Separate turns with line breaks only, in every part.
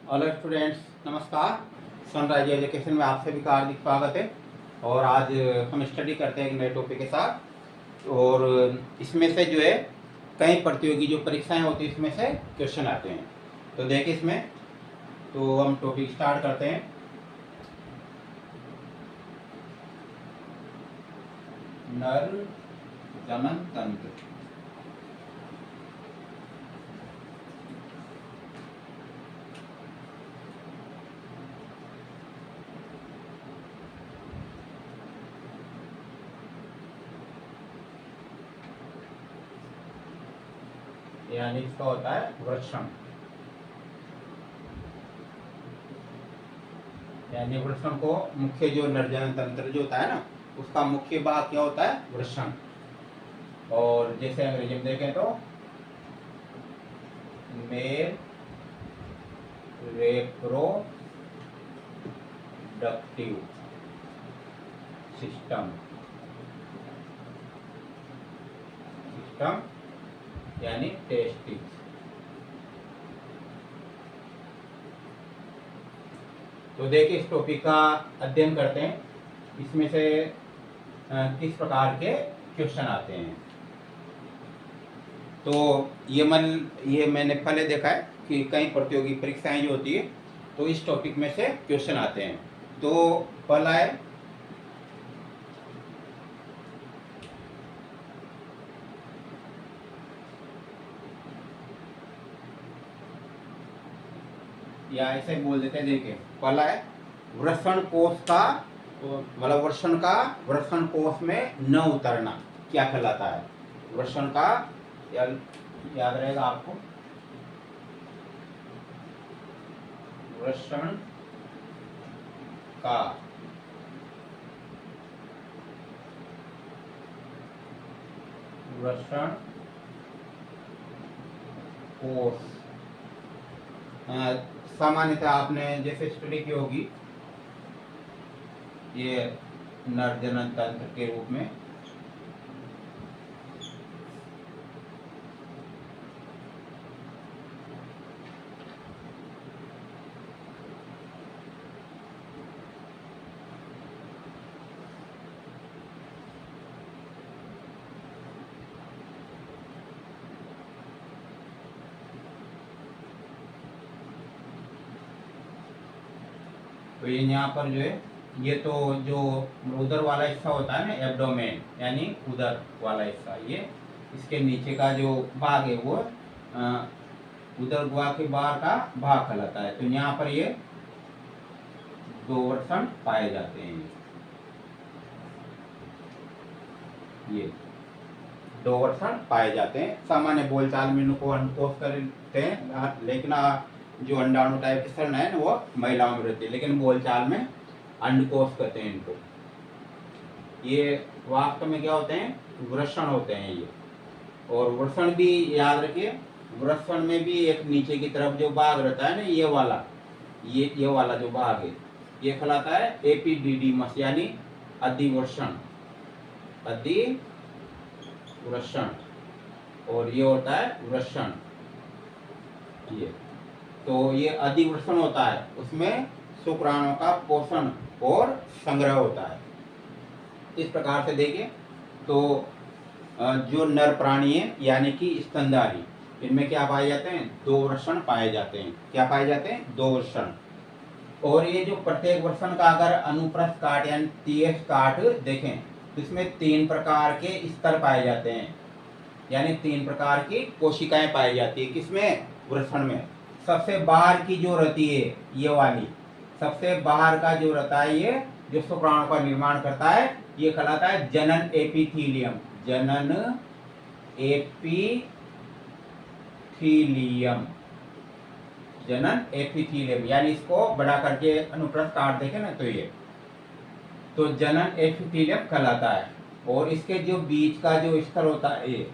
All students नमस्कार। Sunrise education में आप सभी का हार्दिक स्वागत है। और आज हम स्टडी करते हैं एक नए टॉपिक के साथ। और इसमें से जो है कई प्रतियोगी जो परीक्षाएं होती हैं इसमें से क्वेश्चन आते हैं। तो देखिए इसमें तो हम टॉपिक स्टार्ट करते हैं। नर जनन तंत्र। यानी इसका होता है वृषण। यानी वृषण को मुख्य जो नरजनन तंत्र जो होता है ना उसका मुख्य भाग क्या होता है? वृषण। और जैसे अंग्रेजी में देखें तो मेल रेप्रोडक्टिव सिस्टम यानी टेस्टिस। तो देखिए इस टॉपिक का अध्ययन करते हैं। इसमें से किस प्रकार के क्वेश्चन आते हैं। तो ये मैंने पहले देखा है कि कई प्रतियोगी परीक्षाएं जो होती है तो इस टॉपिक में से क्वेश्चन आते हैं। तो पहला है या ऐसे बोल देते हैं। देखिए पहला है वृषण कोश का, मतलब वृषण कोश में न उतरना क्या कहलाता है? वृषण का याद रहेगा आपको, वृषण का वृषण कोश सामान्यतः आपने जैसे स्टडी की होगी ये नरजनन तंत्र के रूप में। तो ये यहाँ पर जो है ये तो जो उदर वाला हिस्सा होता है ना, एब्डोमेन यानी उदर वाला हिस्सा, ये इसके नीचे का जो भाग है वो उदर गुहा के बाहर का भाग कहलाता है। तो यहाँ पर ये दो वृषण पाए जाते हैं। ये दो वृषण पाए जाते हैं। सामान्य बोलचाल में इनको अंडकोश करते हैं, लेकिन जो अंडाणु टाइप के स्तन है ना वो महिलाओं में रहती है, लेकिन बोलचाल में अंडकोश कहते हैं इनको। ये वास्तव में क्या होते हैं? वृषण होते हैं ये। और वृषण भी याद रखिए, वृषण में भी एक नीचे की तरफ जो भाग रहता है ना, ये वाला जो भाग है ये कहलाता है एपिडिडीमस यानी अधिवृषण। और ये होता है वृषण। ये तो ये अधिवृषण होता है, उसमें शुक्राणुओं का पोषण और संग्रह होता है। इस प्रकार से देखिए तो जो नर प्राणी है यानी कि स्तनधारी, इनमें क्या पाए जाते हैं? दो वृषण पाए जाते हैं। क्या पाए जाते हैं? दो वृषण। और ये जो प्रत्येक वृषण का अगर अनुप्रस्थ काट यानी TS काट देखें तो इसमें 3 प्रकार के स्तर पाए जाते हैं, यानी 3 प्रकार की कोशिकाएं पाई जाती है। किसमें? वृषण में। सबसे बाहर की जो रहती है ये वाली, सबसे बाहर का जो रहता है ये जो शुक्राणु का निर्माण करता है ये कहलाता है जनन एपिथीलियम। जनन एपिथीलियम यानी इसको बड़ा करके अनुप्रस्थ काट देखें ना तो ये तो जनन एपिथीलियम कहलाता है। और इसके जो बीच का जो स्तर होता है ये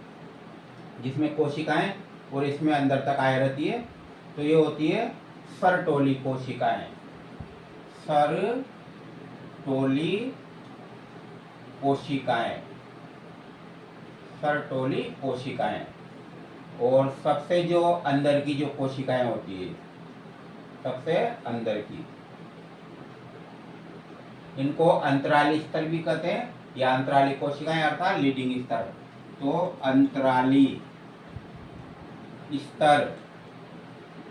जिसमें कोशिकाएं और इसमें अंदर तक आए रहती है तो ये होती है सरटोली कोशिकाएं। सरटोली कोशिकाएं। और सबसे जो अंदर की जो कोशिकाएं होती है सबसे अंदर की। इनको अंतराली स्तर भी कहते हैं या अंतराली कोशिकाएं अर्थात लीडिंग स्तर। तो अंतराली स्तर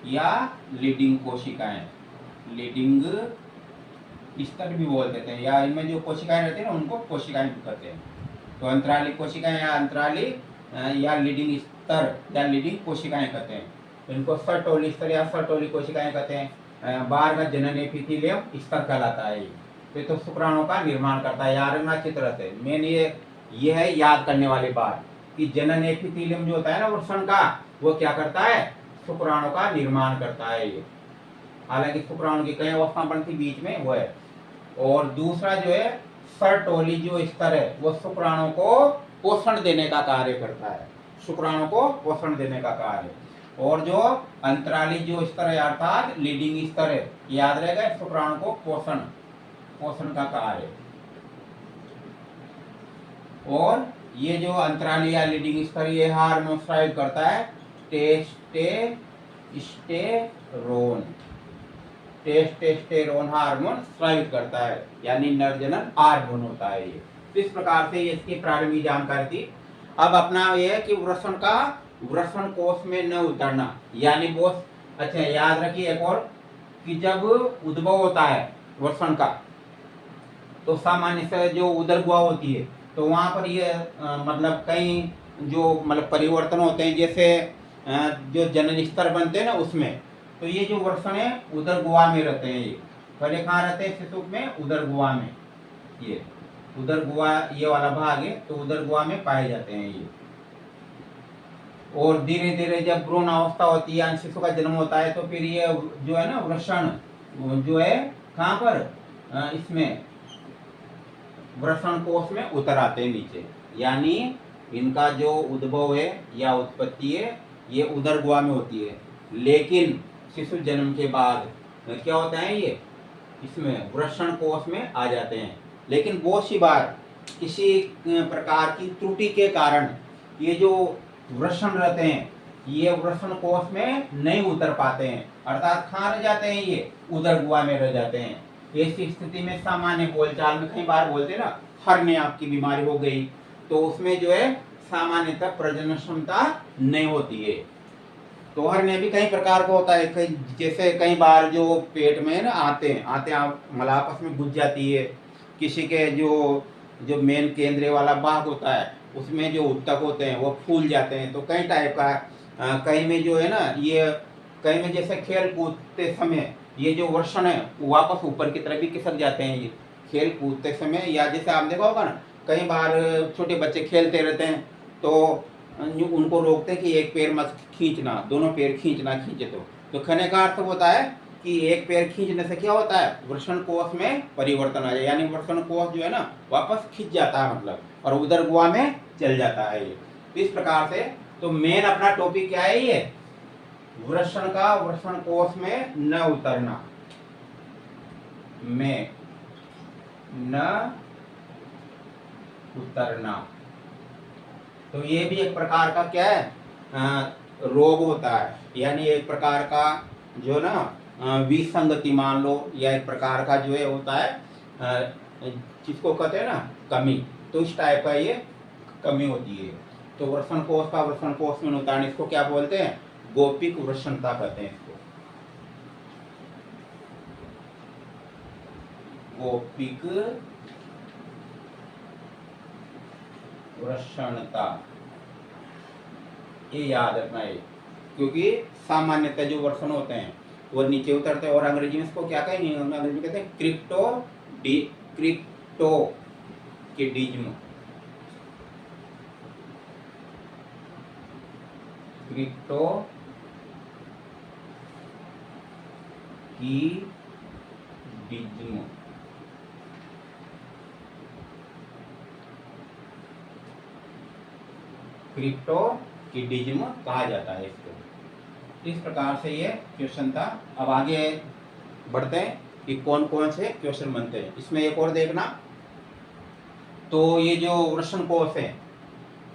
या लीडिंग कोशिकाएं, लीडिंग स्तर भी बोल देते हैं, या इनमें जो कोशिकाएं रहती है ना उनको कोशिकाएं भी कहते हैं। तो अंतराली कोशिकाएं या अंतराली या लीडिंग स्तर या लीडिंग कोशिकाएं कहते हैं। इनको सर्टोली स्तर या सर्टोली कोशिकाएं कहते हैं। बाहर का जनन एपिथेलियम स्तर कहलाता है। ये तो शुक्राणु का निर्माण करता है। याद रखना अच्छी तरह से। मेन ये है याद करने वाली बात कि जनन एपिथेलियम जो होता है ना वृषण का, वो क्या करता है, शुक्राणु का निर्माण करता है। ये हालांकि शुक्राणु की कई अवस्था बनती बीच में वो है। और दूसरा जो है सर्टोली जो स्तर है वो शुक्राणु को पोषण देने का कार्य करता है, शुक्राणु को पोषण देने का कार्य। और जो अंतराली जो स्तर है अर्थात लीडिंग स्तर है, याद रहेगा, शुक्राणु को पोषण का कार्य। और ये जो अंतराली या लीडिंग स्तर ये हार्मोन स्रावित करता है टेस्टोस्टेरोन हार्मोन स्रावित करता है, यानी नरजनन हार्मोन होता है ये। तो इस प्रकार से ये इसकी प्रारंभिक जानकारी थी। अब अपना ये है कि वृषण कोष में न उतरना, यानी बहुत अच्छा याद रखिए एक और कि जब उद्भव होता है वृषण का तो सामान्य से जो उदर गुहा होती है तो वहां पर ये मतलब कई जो मतलब परिवर्तन होते हैं, जैसे जो जनन स्तर बनते हैं ना उसमें। तो ये जो वृषण है उदर गुहा में रहते हैं। ये पहले कहाँ रहते हैं शिशु में, उदर गुहा में। ये उदर गुहा ये वाला भाग है तो उदर गुहा में पाए जाते हैं ये। और धीरे धीरे जब भ्रूण अवस्था होती है, शिशु का जन्म होता है, तो फिर ये जो है ना वृषण जो है कहाँ पर, इसमें वृषण कोष में उतर आते हैं नीचे। यानी इनका जो उद्भव है या उत्पत्ति है ये उदर गुहा में होती है, लेकिन शिशु जन्म के बाद क्या होता है ये इसमें वृषण कोष में आ जाते हैं। लेकिन बहुत सी बार किसी प्रकार की त्रुटि के कारण ये जो वृषण रहते हैं ये वृषण कोष में नहीं उतर पाते हैं, अर्थात कहाँ रह जाते हैं, ये उदर गुहा में रह जाते हैं। ऐसी स्थिति में सामान्य बोलचाल में कई बार बोलते हैं ना, हर्निया की बीमारी हो गई तो उसमें जो है सामान्यतः प्रजनन क्षमता नहीं होती है। तो हर्निया भी कई प्रकार का होता है, जैसे कई बार जो पेट में ना आते मतलब आपस में घुस जाती है। किसी के जो मेन केंद्रीय वाला भाग होता है उसमें जो उत्तक होते हैं वो फूल जाते हैं। तो कई टाइप का कई में जो है ना ये कई में जैसे खेल कूदते समय ये जो वृषण है वापस ऊपर की तरफ भी खिसक जाते हैं ये खेल कूदते समय। या जैसे आप देखा होगा ना कई बार छोटे बच्चे खेलते रहते हैं तो उनको रोकते हैं कि एक पैर मत खींचना, दोनों पैर खींचना, खींचे तो कहने का अर्थ होता है कि एक पैर खींचने से क्या होता है वृषण कोष में परिवर्तन आ जाए, यानी वृषण कोष जो है ना वापस खींच जाता है मतलब, और उदर गुहा में चल जाता है ये। तो इस प्रकार से तो मेन अपना टॉपिक क्या है, ये वृषण का वृषण कोष में न उतरना, में न उतरना। तो ये भी एक प्रकार का क्या है रोग होता है, यानी एक प्रकार का जो ना विसंगति मान लो, या एक प्रकार का जो है होता है जिसको कहते हैं ना कमी। तो इस टाइप का ये कमी होती है। तो वृषण कोष का वृषण कोष में उतारना इसको क्या बोलते हैं, गोपिक वृषणता कहते हैं इसको, गोपिक वृषणता। ये याद रखना है, क्योंकि सामान्यतः जो वृषण होते हैं वो नीचे उतरते हैं। और अंग्रेजी में इसको क्या कहेंगे, अंग्रेजी में कहते हैं क्रिप्टोकिडिज्म, क्रिप्टोकिडिज्म कहा जाता है इसको। इस प्रकार से ये क्वेश्चन था। अब आगे बढ़ते हैं कि कौन कौन से क्वेश्चन बनते हैं। इसमें एक और देखना, तो ये जो वृषण कोष है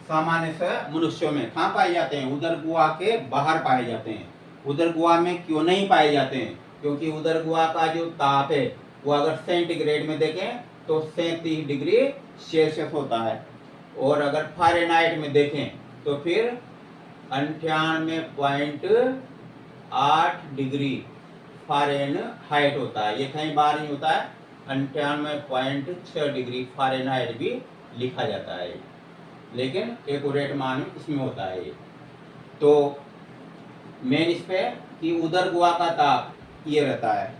सामान्य से मनुष्यों में कहाँ पाए जाते हैं, उदर गुहा के बाहर पाए जाते हैं। उदर गुहा में क्यों नहीं पाए जाते हैं, क्योंकि उदर गुहा का जो ताप है वो अगर सेंटीग्रेड में देखें तो 37 डिग्री सेल्सियस होता है, और अगर फ़ारेनहाइट में देखें तो फिर 98.8 डिग्री फ़ारेनहाइट होता है। ये कहीं बार नहीं होता है, 98.6 डिग्री फ़ारेनहाइट भी लिखा जाता है, लेकिन एक्यूरेट मान इसमें होता है ये। तो मेन इस पे कि उदर गुहा का ताप ये रहता है,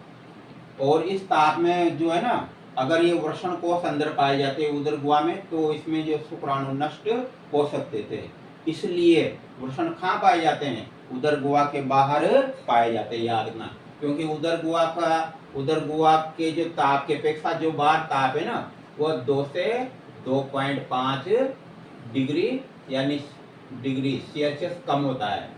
और इस ताप में जो है ना, अगर ये वृषण कोष अंदर पाए जाते हैं उदर गुहा में, तो इसमें जो शुक्राणु नष्ट हो सकते थे। इसलिए वृषण कहाँ पाए जाते हैं? उदर गुहा के बाहर पाए जाते हैं, याद रखना। क्योंकि उदर गुहा के जो ताप के अपेक्षा जो बाहर ताप है ना, वो 2 से 2.5 डिग्री यानी डिग्री सेल्सियस कम होता है।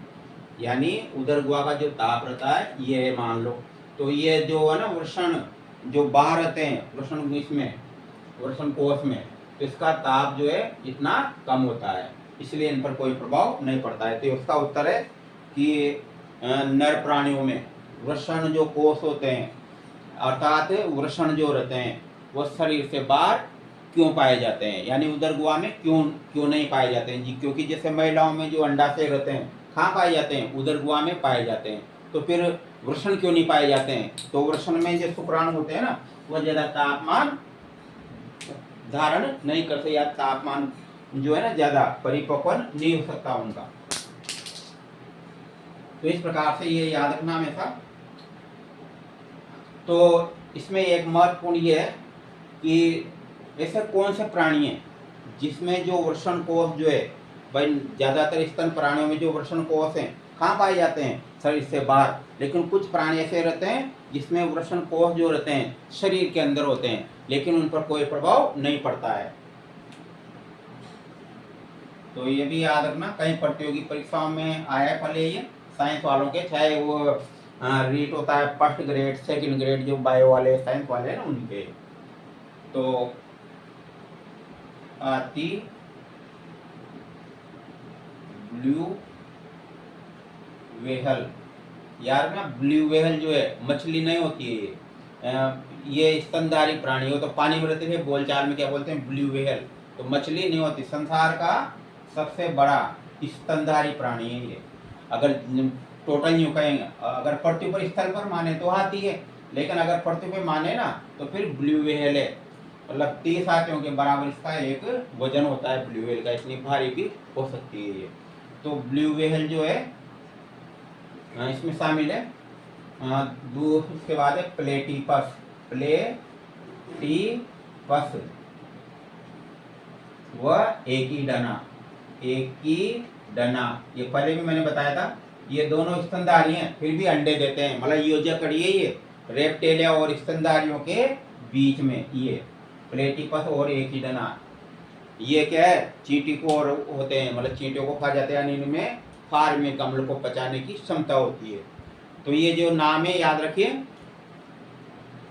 यानी उदर गुहा का जो ताप रहता है ये मान लो, तो ये जो है ना वृषण जो बाहर रहते हैं वृषण कोष में, तो इसका ताप जो है इतना कम होता है, इसलिए इन पर कोई प्रभाव नहीं पड़ता है। तो उसका उत्तर है कि नर प्राणियों में वृषण जो कोष होते हैं, अर्थात वृषण जो रहते हैं, वो शरीर से बाहर क्यों पाए जाते हैं, यानी उदर गुहा में क्यों नहीं पाए जाते हैं जी? क्योंकि जैसे महिलाओं में जो अंडाशय रहते हैं कहाँ पाए जाते हैं? उदर गुहा में पाए जाते हैं। तो फिर वृषण क्यों नहीं पाए जाते हैं? तो वृषण में जो शुक्राणु होते हैं ना, वह ज्यादा तापमान धारण नहीं करते, या तापमान जो है ना ज्यादा परिपक्व नहीं हो सकता उनका। तो इस प्रकार से ये याद रखना हमेशा। तो इसमें एक महत्वपूर्ण ये है कि ऐसे कौन से प्राणी हैं जिसमें जो वृषण कोष जो है, भाई ज्यादातर स्तन प्राणियों में जो वृषण कोष हैं कहाँ पाए जाते हैं? शरीर से बाहर। लेकिन कुछ प्राणी ऐसे रहते हैं जिसमें वृषण कोष जो रहते हैं शरीर के अंदर होते हैं, लेकिन उन पर कोई प्रभाव नहीं पड़ता है। तो ये भी याद रखना, कई प्रतियोगी परीक्षाओं में आया है पहले ये साइंस वालों के, चाहे वो रीट होता है फर्स्ट ग्रेड सेकंड ग्रेड जो बायो वाले साइंस वाले हैं ना उनके। तो आती ब्लू व्हेल, यार ना ब्लू व्हेल जो है मछली नहीं होती है ये स्तनधारी प्राणी हो, तो पानी में रहते थे, बोलचाल में क्या बोलते हैं? Blue whale. तो मछली नहीं होती, संसार का सबसे बड़ा स्तनधारी प्राणी है ये। अगर टोटल यूँ कहेंगे, अगर पृथ्वी पर स्थल पर माने तो हाथी है, लेकिन अगर पृथ्वी पर माने ना तो फिर ब्लू व्हेल है। मतलब 30 हाथियों के बराबर इसका एक वजन होता है ब्लू व्हेल का, इतनी भारी भी हो सकती है ये। तो ब्लू व्हेल जो है इसमें शामिल है। उसके बाद है प्लेटिपस। वह एक ही डना, ये पहले भी मैंने बताया था, ये दोनों स्तनधारी हैं फिर भी अंडे देते हैं। मतलब योजक कड़ी है ये रेप्टेलिया और स्तनधारियों के बीच में, ये प्लेटिपस और एक ही डना। ये क्या है? चींटी को और होते हैं, मतलब चींटियों को खा जाते हैं, यानी इनमें फार्मिक अम्ल को पचाने की क्षमता होती है। तो ये जो नाम है याद रखिए।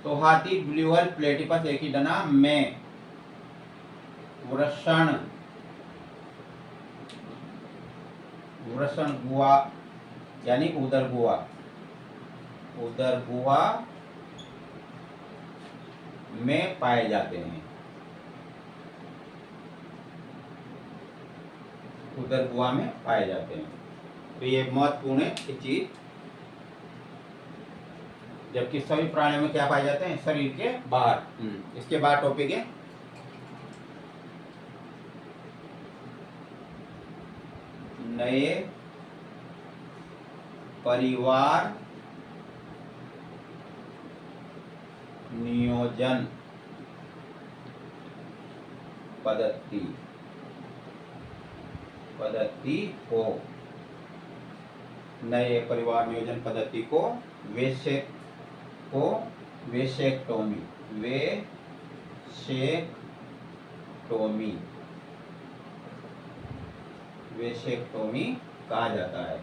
तो हाथी, ब्लू व्हेल, प्लेटिपस, एक ही डना में वृषण गुहा यानी उदर गुहा में पाए जाते हैं। उदर गुहा में पाए जाते हैं। तो ये महत्वपूर्ण है ये चीज। जबकि सभी प्राणियों में क्या पाए जाते हैं? शरीर के बाहर। इसके बाद टॉपिक है नए परिवार नियोजन पद्धति को, नए परिवार नियोजन पद्धति को वेसेक्टोमी कहा जाता है।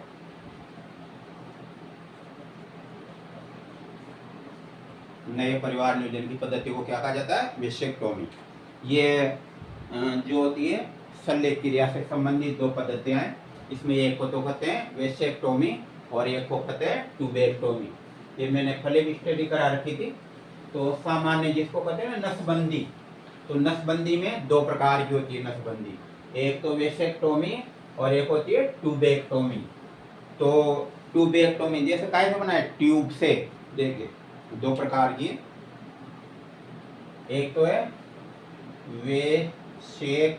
नए परिवार नियोजन की पद्धति को क्या कहा जाता है? वेसेक्टोमी। ये जो होती है शल्य क्रिया से संबंधित 2 पद्धतियां हैं। इसमें एक को तो कहते हैं वेसेक्टोमी और एक को कहते हैं ट्यूबेक्टोमी। ये मैंने पहले भी स्टडी करा रखी थी। तो सामान्य जिसको कहते हैं ना नसबंदी, तो नसबंदी में दो प्रकार की होती है नसबंदी, एक तो वेसेक्टोमी और एक होती है ट्यूबेक्टोमी। तो ट्यूबेक्टोमी जैसे कैसे बना है, ट्यूब से, देखिए दो प्रकार की, एक तो है वेसेक्टोमी,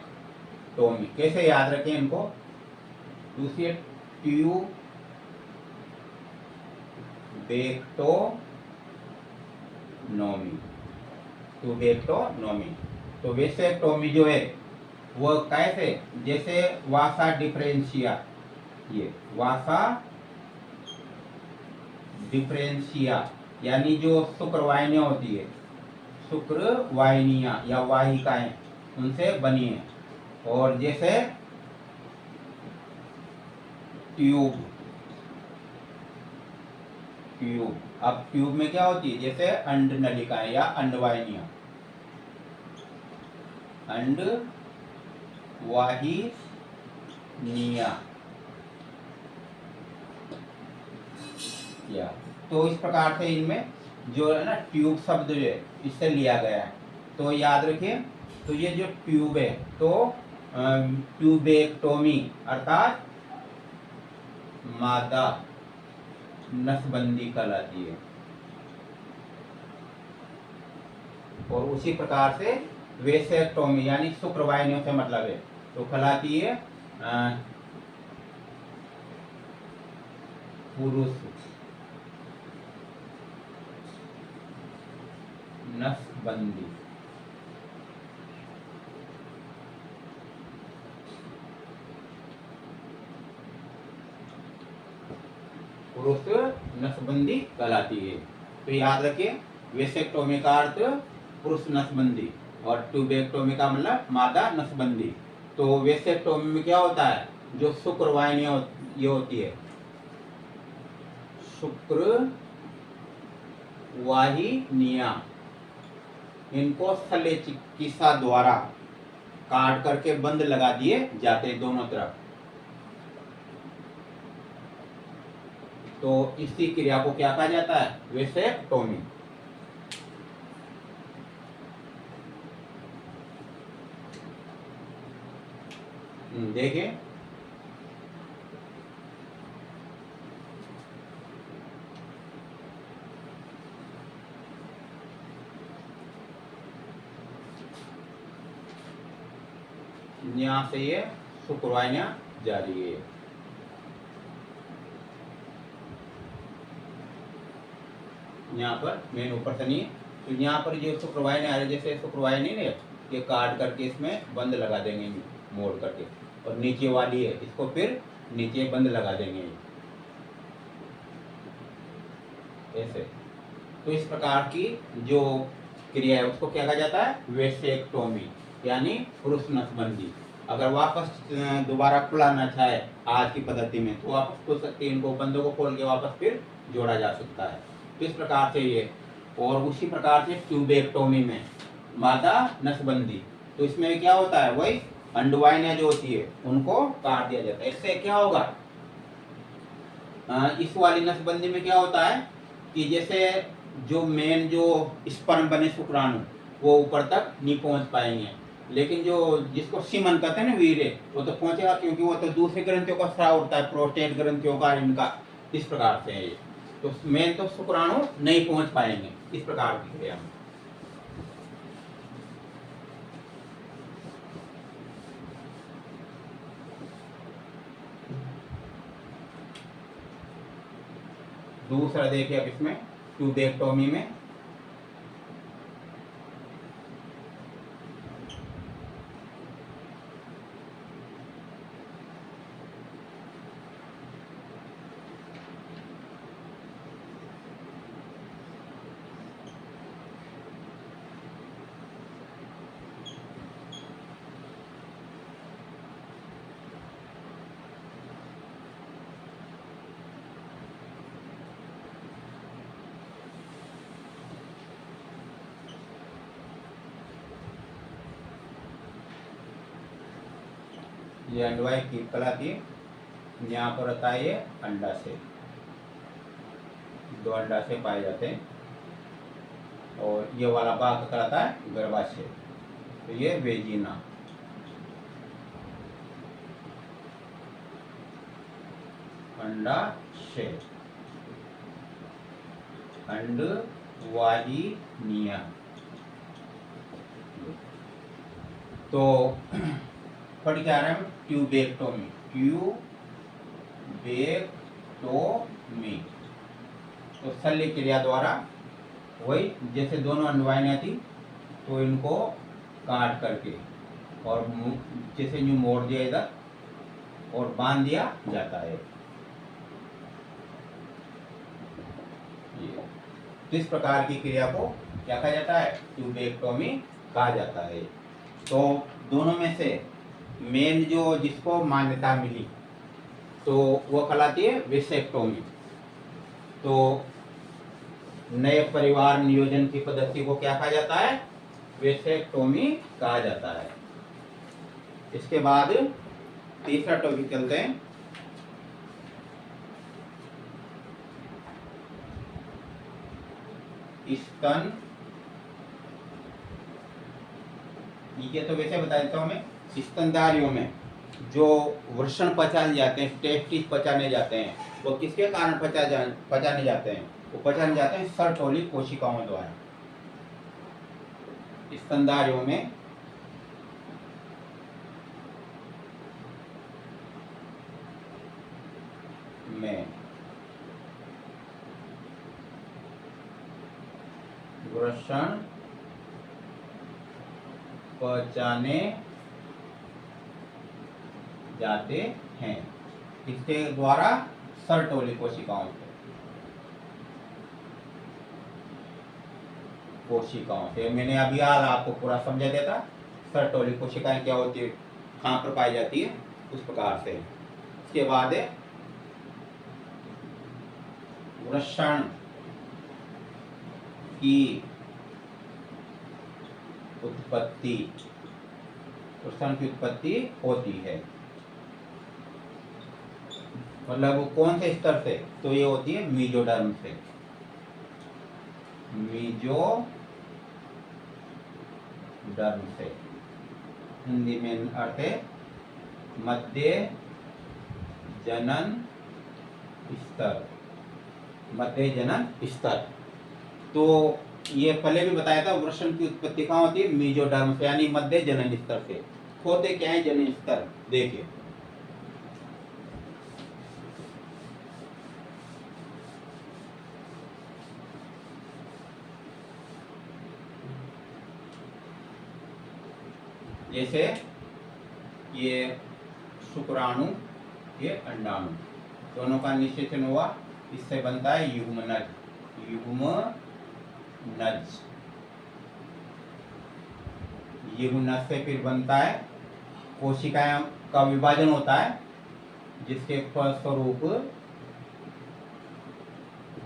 कैसे याद रखें इनको, दूसरी है ट्यूबेक्टोनोमी, ट्यूबेक्टोनोमी। तो वेसेक्टोमी जो है वो कैसे, जैसे वासा डिफरेंशिया, ये वासा डिफरेंशिया यानी जो शुक्रवाहिनियां होती है, शुक्रवाहिनियां या वाहिकाएं उनसे बनी है। और जैसे ट्यूब, ट्यूब, अब ट्यूब में क्या होती है, जैसे अंड नलिकाएं या अंडवाहिनियां, अंडवाहिनियां या, तो इस प्रकार से इनमें जो है ना ट्यूब शब्द जो है इससे लिया गया है। तो याद रखिए, तो ये जो ट्यूब है तो ट्यूबेक्टोमी अर्थात मादा नसबंदी कहलाती है। और उसी प्रकार से वेसेक्टोमी यानी शुक्रवाहिनियों से मतलब है, तो कहलाती है पुरुष नसबंदी। पुरुष नसबंदी कहलाती है। तो याद रखिए, वेसेक्टोमी का अर्थ पुरुष नसबंदी और ट्यूबेक्टोमी का मतलब मादा नसबंदी। तो वेसेक्टोमी में क्या होता है, जो शुक्रवाहिनियां ये होती है, शुक्रवाहिनियां, इनको शल्य चिकित्सा द्वारा काट करके बंद लगा दिए जाते हैं दोनों तरफ। तो इसी क्रिया को क्या कहा जाता है, वेसेक्टोमी। देखिए यहाँ से ये शुक्रवाहिनियां जा रही है, यहाँ पर मेन ऊपर से नहीं, तो यहाँ पर जो शुक्रवाहिनी आ रही है, जैसे शुक्रवाहिनी ने ये काट करके इसमें बंद लगा देंगे मोड़ करके, और नीचे वाली है इसको फिर नीचे बंद लगा देंगे ऐसे। तो इस प्रकार की जो क्रिया है उसको क्या कहा जाता है, वेसेक्टोमी यानी पुरुष नसबंदी। अगर वापस दोबारा खुलाना चाहे आज की पद्धति में तो वापस खुल सकते हैं, इनको बंदों को खोल के वापस फिर जोड़ा जा सकता है। तो इस प्रकार से ये, और उसी प्रकार से ट्यूबेक्टोमी में मादा नसबंदी, तो इसमें क्या होता है, वही अंडवाहिनियां जो होती है उनको काट दिया जाता है। इससे क्या होगा, इस वाली नसबंदी में क्या होता है कि जैसे जो मेन जो स्पर्म बने शुक्राणु वो ऊपर तक नहीं पहुंच पाएंगे, लेकिन जो जिसको सीमन कहते हैं ना, वीर्य, वो तो पहुंचेगा, क्योंकि वो तो दूसरी ग्रंथियों का स्राव होता है, प्रोस्टेट ग्रंथियों का, इनका इस प्रकार से है ये। तो मेन तो शुक्राणु नहीं पहुंच पाएंगे, इस प्रकार की क्रिया में। दूसरा देखिए अब इसमें ट्यूबेक्टोमी में ये अंडवाही की कहलाती है, यहाँ पर होता है ये अंडाशय, दो अंडाशय पाए जाते हैं, और ये वाला भाग कहलाता है गर्भाशय। तो ये वेजिना। अंडाशय, अंडवाहिनियां। तो पढ़ क्या रहे हैं? Tubectomy, tubectomy. तो शल्य क्रिया द्वारा, वही जैसे दोनों अंडवाहिनियां थी तो इनको काट करके और जैसे यूं मोड़ दिया इधर और बांध दिया जाता है। तो इस प्रकार की क्रिया को क्या कहा जाता है? ट्यूबेक्टोमी कहा जाता है। तो दोनों में से मेन जो जिसको मान्यता मिली तो वो कहलाती है वेसेक्टोमी। तो नए परिवार नियोजन की पद्धति को क्या कहा जाता है? वेसेक्टोमी कहा जाता है। इसके बाद तीसरा टॉपिक चलते हैं। स्तन, ये तो वैसे बता देता हूं मैं। स्तनधारियों में जो वृषण पचाने जाते हैं, टेस्टिस पचाने जाते हैं, वो किसके कारण पचाने जाते हैं? वो पचाने जाते हैं सर्टोली कोशिकाओं द्वारा। स्तनधारियों में वृषण पचाने जाते हैं किसके द्वारा? सर्टोली कोशिकाओं से। मैंने अभी हाल आपको पूरा समझा दिया था। सर्टोली कोशिकाएं क्या होती है, कहाँ पर पाई जाती है, उस प्रकार से। इसके बाद वृषण की उत्पत्ति, वृषण की उत्पत्ति होती है, मतलब कौन से स्तर से? तो ये होती है मीजोडर्म से। मीजोडर्म से हिंदी में अर्थ है मध्य जनन स्तर, मध्य जनन स्तर। तो ये पहले भी बताया था, वृषण की उत्पत्ति कहाँ होती है? मीजोडर्म से, यानी मध्य जनन स्तर से। होते क्या है जनन स्तर? देखिए, जैसे ये शुक्राणु, ये अंडाणु, दोनों का निषेचन हुआ, इससे बनता है युग्मनज। युग्मनज से फिर बनता है कोशिकाएं का विभाजन होता है, जिसके फलस्वरूप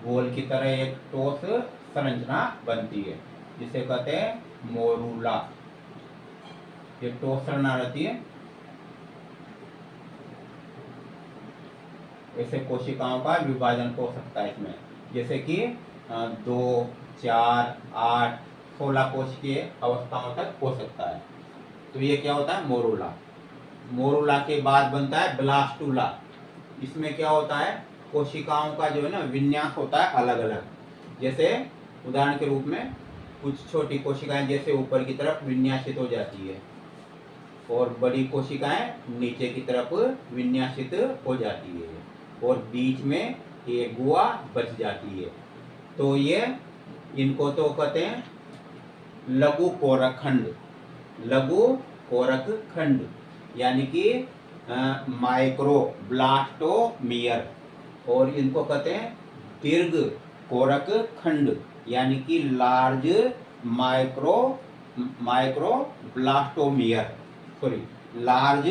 गोल की तरह एक ठोस संरचना बनती है, जिसे कहते हैं मोरूला। एक ठोस संरचना रहती है। ऐसे कोशिकाओं का विभाजन हो सकता है इसमें, जैसे कि 2, 4, 8, 16 कोशिकीय अवस्थाओं तक हो सकता है। तो ये क्या होता है? मोरूला। मोरूला के बाद बनता है ब्लास्टूला। इसमें क्या होता है? कोशिकाओं का जो है ना विन्यास होता है अलग अलग। जैसे उदाहरण के रूप में कुछ छोटी कोशिकाएं जैसे ऊपर की तरफ विन्यासित हो जाती है, और बड़ी कोशिकाएं नीचे की तरफ विन्यासित हो जाती है, और बीच में एक गुहा बच जाती है। तो ये इनको तो कहते हैं लघु कोरक खंड, लघु कोरक खंड, यानी कि माइक्रो ब्लास्टोमियर। और इनको कहते हैं दीर्घ कोरक खंड, यानी कि large micro blastomere. Sorry, large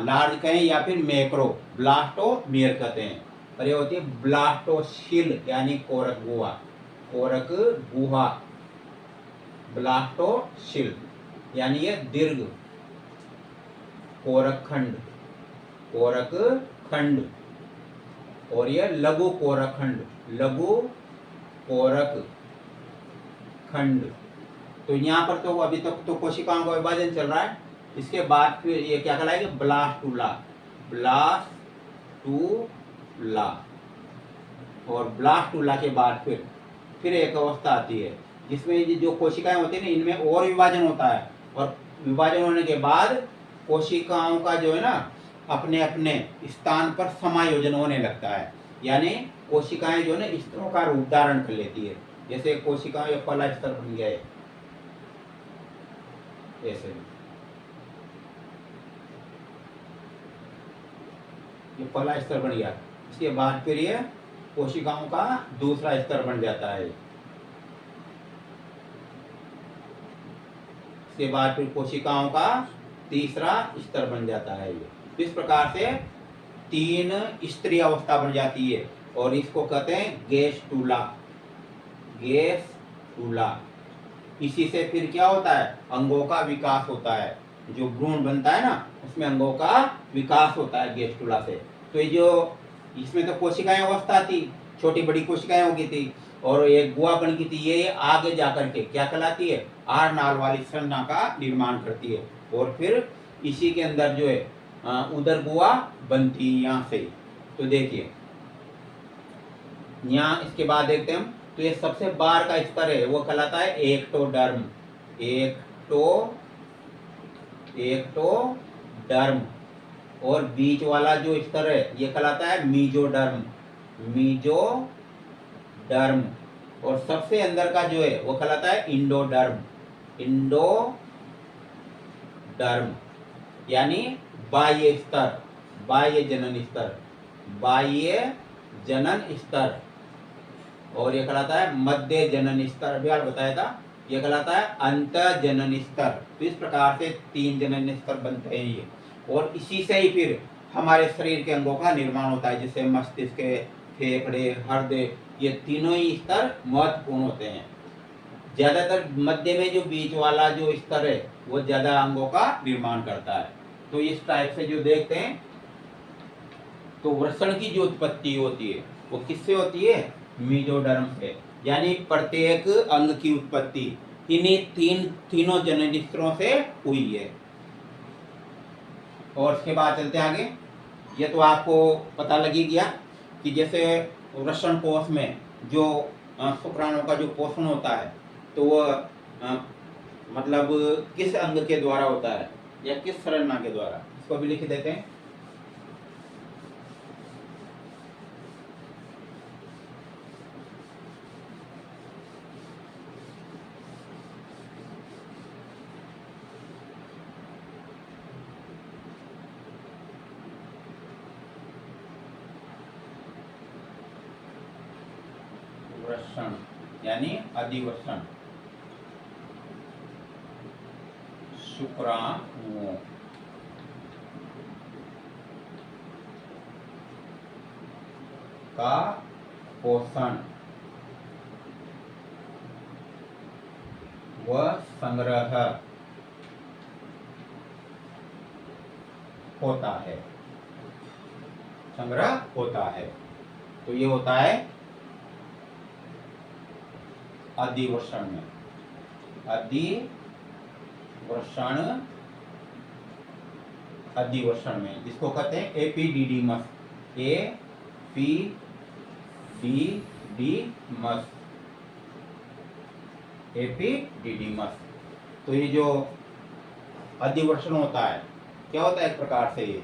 large कहें या फिर मैक्रो ब्लास्टोमियर कहते हैं। और ये होती है ब्लास्टोशिल, यानी कोरक गुहा, कोरक गुहा, ब्लास्टोशिल, यानी ये दीर्घ कोरक खंड, कोरक खंड। और ये लघु कोरक खंड, लघु कोरक खंड। तो यहाँ पर तो अभी तक तो कोशिकाओं का विभाजन चल रहा है। इसके बाद फिर ये क्या कहलाएगा, ब्लास्टूला, ब्लास्टूला। और ब्लास्टूला के बाद फिर एक अवस्था आती है जिसमें ये जो कोशिकाएं होती है ना, इनमें और विभाजन होता है। और विभाजन होने के बाद कोशिकाओं का जो है ना अपने अपने स्थान पर समायोजन होने लगता है। यानी कोशिकाएं जो है ना स्तरों का रूप धारण कर लेती है। जैसे कोशिकाओं ये पहला स्तर बन गया है, ऐसे ये पहला स्तर बन गया। इसके बाद फिर ये कोशिकाओं का दूसरा स्तर बन जाता है। इसके बाद फिर कोशिकाओं का तीसरा स्तर बन जाता है। ये इस प्रकार से 3 स्तरीय अवस्था बन जाती है और इसको कहते हैं गेस्टूला, गेस्टूला। इसी से फिर क्या होता है, अंगों का विकास होता है। जो भ्रूण बनता है ना उसमें अंगों का विकास होता है गेस्टूला से। तो ये जो इसमें तो कोशिकाएं अवस्था थी, छोटी बड़ी कोशिकाएं हो गई थी और एक गुहा बन गई थी। ये आगे जाकर के क्या कहलाती है, आर नाल वाली संरचना का निर्माण करती है। और फिर इसी के अंदर जो है उदर गुहा बनती है यहाँ से। तो देखिए यहाँ इसके बाद देखते हैं हम, तो ये सबसे बाहर का स्तर है वो कहलाता है एक्टोडर्म, एक्टोडर्म। और बीच वाला जो स्तर है ये कहलाता है मीजोडर्म, मीजोडर्म। और सबसे अंदर का जो है वो कहलाता है इंडोडर्म, इंडोडर्म। यानी बाह्य स्तर, बाह्य जनन स्तर, बाह्य जनन स्तर। और ये कहलाता है मध्य जनन स्तर, अभी आपने बताया था। ये कहलाता है अंत जनन स्तर। तो इस प्रकार से 3 जनन स्तर बनते हैं ये। और इसी से ही फिर हमारे शरीर के अंगों का निर्माण होता है, जैसे मस्तिष्क, फेफड़े, हृदय। ये तीनों ही स्तर महत्वपूर्ण होते हैं। ज्यादातर मध्य में जो बीच वाला जो स्तर है वो ज्यादा अंगों का निर्माण करता है। तो इस टाइप से जो देखते हैं, तो वृषण की जो उत्पत्ति होती है वो किससे होती है, मीजोडर्म से। यानी प्रत्येक अंग की उत्पत्ति इन्हीं तीनों जनन स्तरों से हुई है। और इसके बाद चलते आगे। ये तो आपको पता लग ही गया कि जैसे वृषण कोश में जो शुक्राणु का जो पोषण होता है तो वह मतलब किस अंग के द्वारा होता है या किस संरचना के द्वारा, इसको भी लिख देते हैं। वृषण यानी अधिवृषण, शुक्राणुओं का पोषण व संग्रह होता है, संग्रह होता है। तो ये होता है अधिवृषण में, अधिवृषण में जिसको कहते हैं एपिडिडीमस, एपिडिडीमस। तो ये जो अधिवृषण होता है क्या होता है, एक प्रकार से ये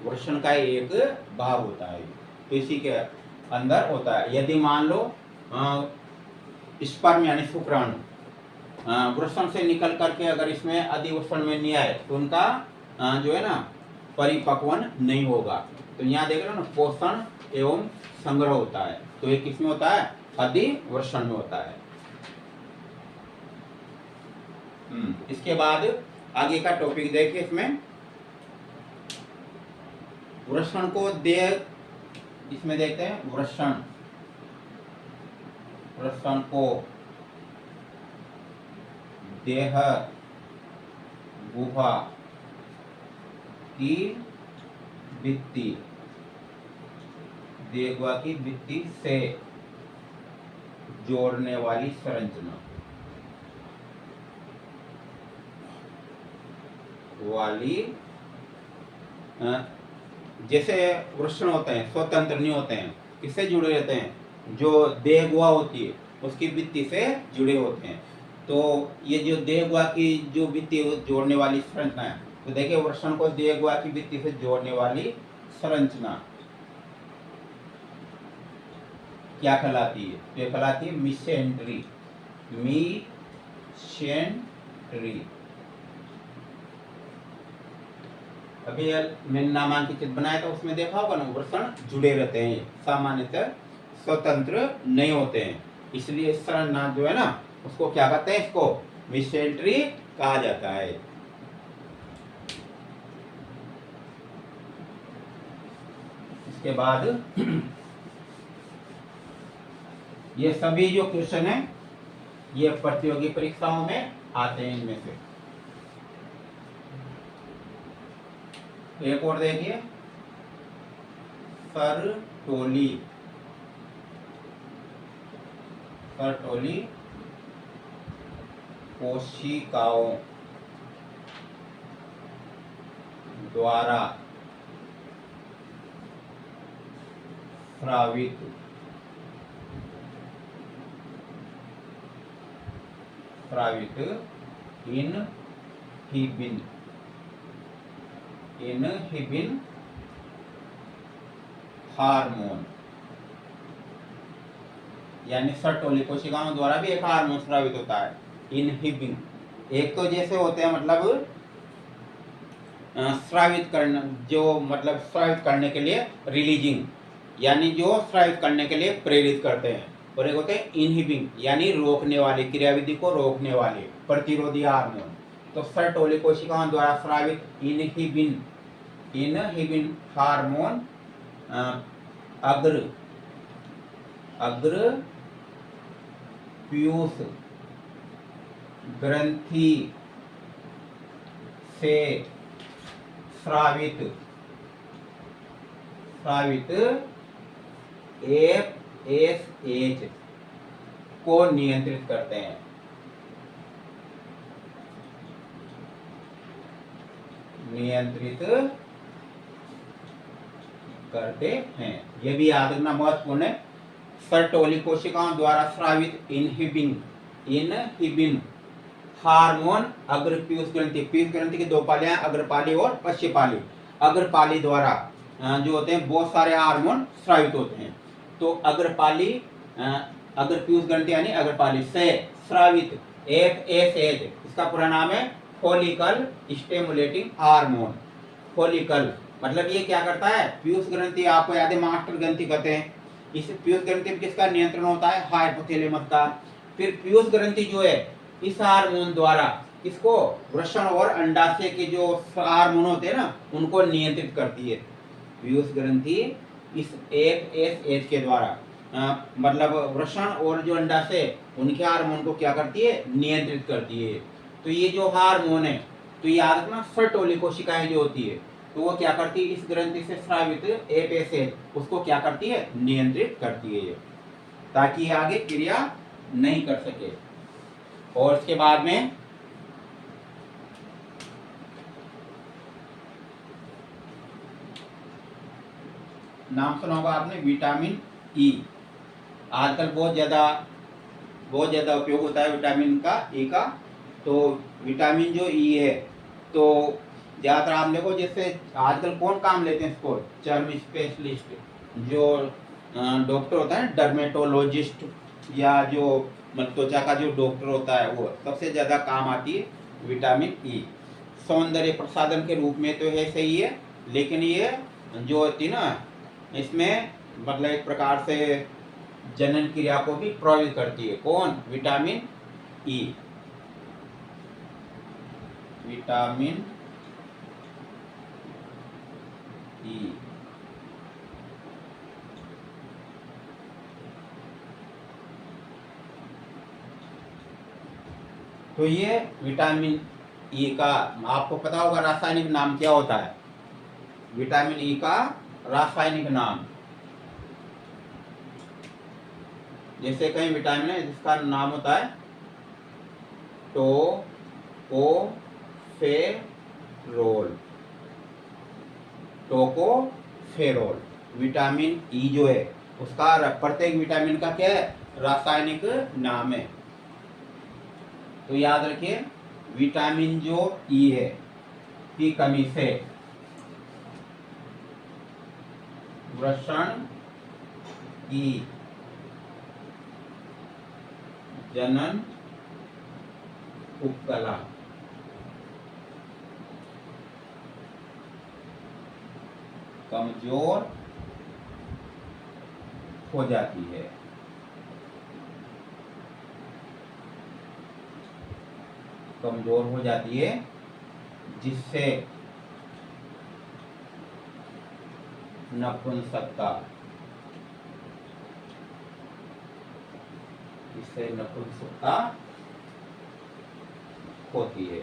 वृषण का एक भाग होता है। तो इसी के अंदर होता है। यदि मान लो स्पर्म यानी शुक्राणु वृषण से निकल करके अगर इसमें अधिवृषण में नहीं आए तो उनका जो है ना परिपक्वन नहीं होगा। तो यहाँ देख रहे हो ना, पोषण एवं संग्रह होता है। तो ये किसमें होता है, अधिवृषण में होता है। इसके बाद आगे का टॉपिक देखिए। इसमें वृषण को इसमें देखते हैं वृषण को देह गुहा की भित्ति देगवा की भित्ति से जोड़ने वाली संरचना वाली जैसे वृषण होते हैं स्वतंत्र नहीं होते हैं, किससे जुड़े रहते हैं, जो देहगुहा होती है उसकी भित्ति से जुड़े होते हैं। तो ये जो देहगुहा की जो भित्ति जोड़ने वाली संरचना है, तो देखिए वृषण को देहगुहा की भित्ति से जोड़ने वाली संरचना क्या कहलाती है, तो ये कहलाती है मिसेंट्री। मिसेंट्री। अभी मैंने नामांकित चित्र बनाया था, उसमें देखा होगा ना, वृषण जुड़े रहते हैं, सामान्यतः स्वतंत्र नहीं होते हैं, इसलिए संरचना जो है ना उसको क्या कहते हैं, इसको मिसेंट्री कहा जाता है। इसके बाद ये सभी जो क्वेश्चन है ये प्रतियोगी परीक्षाओं में आते हैं। इनमें से एक और देखिए, सरटोली कोशिकाओं द्वारा स्रावित इनहिबिन हार्मोन, यानी सर्टोली कोशिकाओं द्वारा भी एक हार्मोन स्रावित होता है, इनहिबिन। एक तो जैसे होते हैं मतलब स्रावित करना, जो मतलब स्रावित करने के लिए रिलीजिंग, यानी जो स्रावित करने के लिए प्रेरित करते हैं, और एक होते हैं इनहिबिंग, यानी रोकने वाले, क्रियाविधि को रोकने वाले, प्रतिरोधी हार्मोन। तो सर्टोली कोशिकाओं द्वारा स्रावित इनहिबिन हार्मोन अग्र पीयूष ग्रंथि से स्रावित एफएसएच को नियंत्रित करते हैं। ये भी याद रखना महत्वपूर्ण है। सर्टोली कोशिकाओं द्वारा स्रावित इनहिबिन हार्मोन अग्रपीयूष ग्रंथि, पीयूष ग्रंथि की दो पालियां, अग्रपाली और पश्चपाली। अग्रपाली द्वारा जो होते हैं बहुत सारे हार्मोन स्रावित होते हैं। तो अग्रपाली अग्रपीयूष ग्रंथि यानी अग्रपाली से स्रावित एफएसएच, इसका पूरा नाम है फॉलिकल स्टिमुलेटिंग हार्मोन। फॉलिकल मतलब ये क्या करता है, पीयूष ग्रंथि आपको याद है मास्टर ग्रंथि कहते हैं। इस पीयूष ग्रंथि में किसका नियंत्रण होता है, हाइपोथैलेमस का। फिर पीयूष ग्रंथि जो है इस हार्मोन द्वारा इसको वृषण और अंडाशय के जो हार्मोन होते हैं ना उनको नियंत्रित करती है। पीयूष ग्रंथि इस एफएसएच के द्वारा मतलब वृषण और जो अंडाशय उनके हार्मोन को क्या करती है, नियंत्रित करती है। तो ये जो हार्मोन है, तो याद रखना सर्टोली कोशिकाएं जो होती है तो वो क्या करती है, इस ग्रंथि से स्रावित एफएसएच उसको क्या करती है, नियंत्रित करती है, ताकि ये आगे क्रिया नहीं कर सके। और इसके बाद में नाम सुना होगा आपने विटामिन ई। आजकल बहुत ज्यादा उपयोग होता है विटामिन का, ई का। तो विटामिन जो ई है तो ज्यादातर आप देखो, जैसे आजकल कौन काम लेते हैं इसको, चर्म स्पेशलिस्ट, जो डॉक्टर होता है डर्मेटोलॉजिस्ट, या जो त्वचा का जो डॉक्टर होता है वो सबसे ज्यादा काम आती है विटामिन ई। सौंदर्य प्रसाधन के रूप में तो है सही है, लेकिन ये जो होती ना इसमें मतलब एक प्रकार से जनन क्रिया को भी प्रभावित करती है। कौन, विटामिन ई। विटामिन ई तो ये विटामिन ई का आपको पता होगा रासायनिक नाम क्या होता है, विटामिन ई का रासायनिक नाम जैसे कई विटामिन है जिसका नाम होता है टोकोफेरोल। विटामिन ई जो है उसका प्रत्येक विटामिन का क्या है, रासायनिक नाम है। तो याद रखिए, विटामिन जो ई है की कमी से वृषण की जनन उपकला कमजोर हो जाती है। कमजोर हो जाती है जिससे नपुंसकता होती है,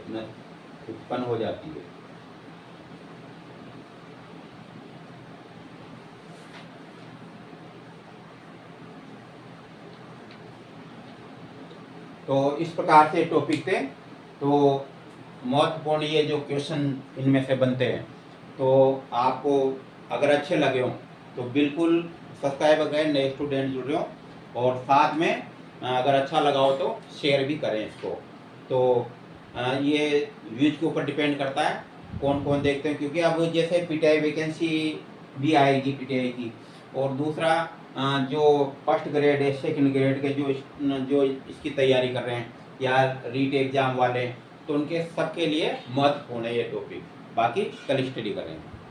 उत्पन्न हो जाती है। तो इस प्रकार से टॉपिक थे। तो महत्वपूर्ण ये जो क्वेश्चन इनमें से बनते हैं, तो आपको अगर अच्छे लगे हों तो बिल्कुल सब्सक्राइब करें, नए स्टूडेंट जुड़ रहे हो, और साथ में अगर अच्छा लगा हो तो शेयर भी करें इसको। तो ये व्यूज के ऊपर डिपेंड करता है कौन कौन देखते हैं, क्योंकि अब जैसे पीटीआई वैकेंसी भी आएगी पीटीआई की, और दूसरा जो फर्स्ट ग्रेड है, सेकंड ग्रेड के जो इसकी तैयारी कर रहे हैं या रीट एग्जाम वाले, तो उनके सबके लिए महत्वपूर्ण है ये टॉपिक। बाकी कल स्टडी करेंगे।